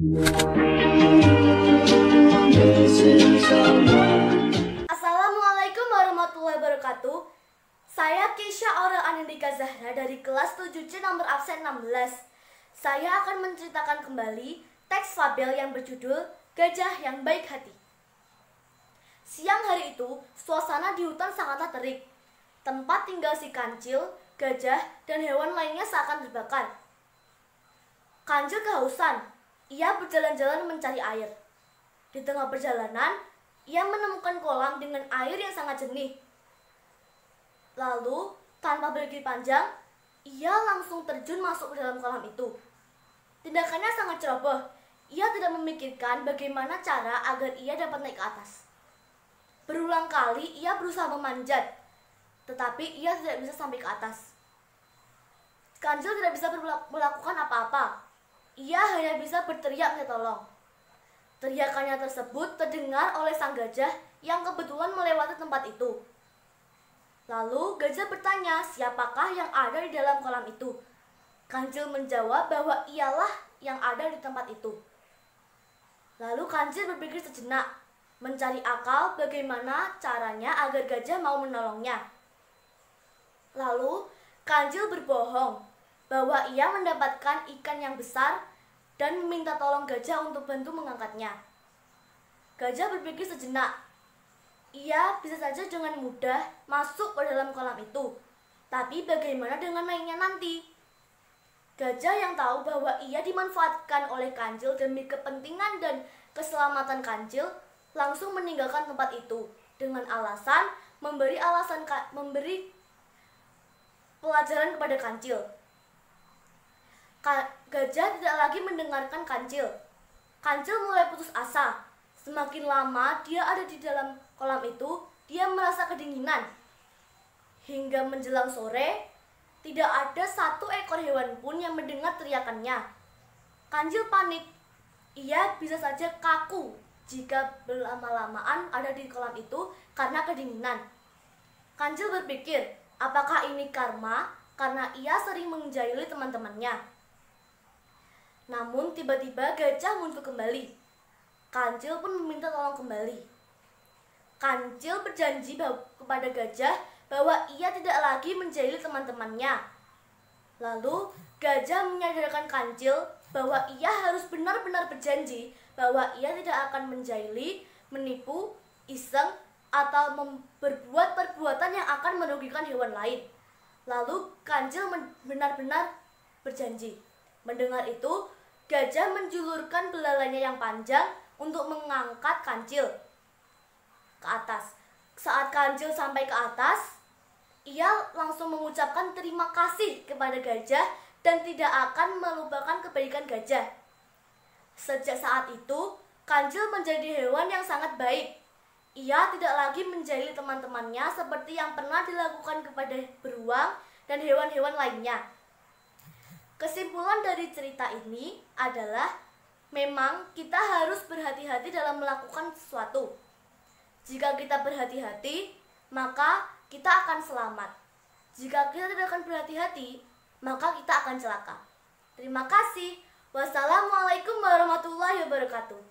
Assalamualaikum warahmatullahi wabarakatuh. Saya Keisha Aurel Anindika Zahra dari kelas 7C nomor absen 16. Saya akan menceritakan kembali teks fabel yang berjudul Gajah yang Baik Hati. Siang hari itu, suasana di hutan sangatlah terik. Tempat tinggal si kancil, gajah, dan hewan lainnya seakan terbakar. Kancil kehausan. Ia berjalan-jalan mencari air. Di tengah perjalanan, ia menemukan kolam dengan air yang sangat jernih. Lalu, tanpa berpikir panjang, ia langsung terjun masuk ke dalam kolam itu. Tindakannya sangat ceroboh. Ia tidak memikirkan bagaimana cara agar ia dapat naik ke atas. Berulang kali ia berusaha memanjat, tetapi ia tidak bisa sampai ke atas. Kancil tidak bisa melakukan apa-apa. Ia hanya bisa berteriak minta tolong. Teriakannya tersebut terdengar oleh sang gajah yang kebetulan melewati tempat itu. Lalu gajah bertanya siapakah yang ada di dalam kolam itu. Kancil menjawab bahwa ialah yang ada di tempat itu. Lalu Kancil berpikir sejenak, mencari akal bagaimana caranya agar gajah mau menolongnya. Lalu Kancil berbohong bahwa ia mendapatkan ikan yang besar dan meminta tolong gajah untuk bantu mengangkatnya. Gajah berpikir sejenak. Ia bisa saja dengan mudah masuk ke dalam kolam itu. Tapi bagaimana dengan naiknya nanti? Gajah yang tahu bahwa ia dimanfaatkan oleh Kancil demi kepentingan dan keselamatan Kancil langsung meninggalkan tempat itu dengan alasan memberi pelajaran kepada Kancil. Gajah tidak lagi mendengarkan Kancil. Kancil mulai putus asa. Semakin lama dia ada di dalam kolam itu, dia merasa kedinginan. Hingga menjelang sore, tidak ada satu ekor hewan pun yang mendengar teriakannya. Kancil panik. Ia bisa saja kaku jika berlama-lamaan ada di kolam itu karena kedinginan. Kancil berpikir, apakah ini karma karena ia sering menjahili teman-temannya. Namun tiba-tiba gajah muncul kembali. Kancil pun meminta tolong kembali. Kancil berjanji kepada gajah bahwa ia tidak lagi menjahili teman-temannya. Lalu gajah menyadarkan Kancil bahwa ia harus benar-benar berjanji bahwa ia tidak akan menjahili, menipu, iseng, atau berbuat perbuatan yang akan merugikan hewan lain. Lalu Kancil benar-benar berjanji. Mendengar itu, gajah menjulurkan belalainya yang panjang untuk mengangkat Kancil ke atas. Saat Kancil sampai ke atas, ia langsung mengucapkan terima kasih kepada gajah dan tidak akan melupakan kebaikan gajah. Sejak saat itu, Kancil menjadi hewan yang sangat baik. Ia tidak lagi menjahili teman-temannya seperti yang pernah dilakukan kepada beruang dan hewan-hewan lainnya. Kesimpulan dari cerita ini adalah memang kita harus berhati-hati dalam melakukan sesuatu. Jika kita berhati-hati, maka kita akan selamat. Jika kita tidak akan berhati-hati, maka kita akan celaka. Terima kasih. Wassalamualaikum warahmatullahi wabarakatuh.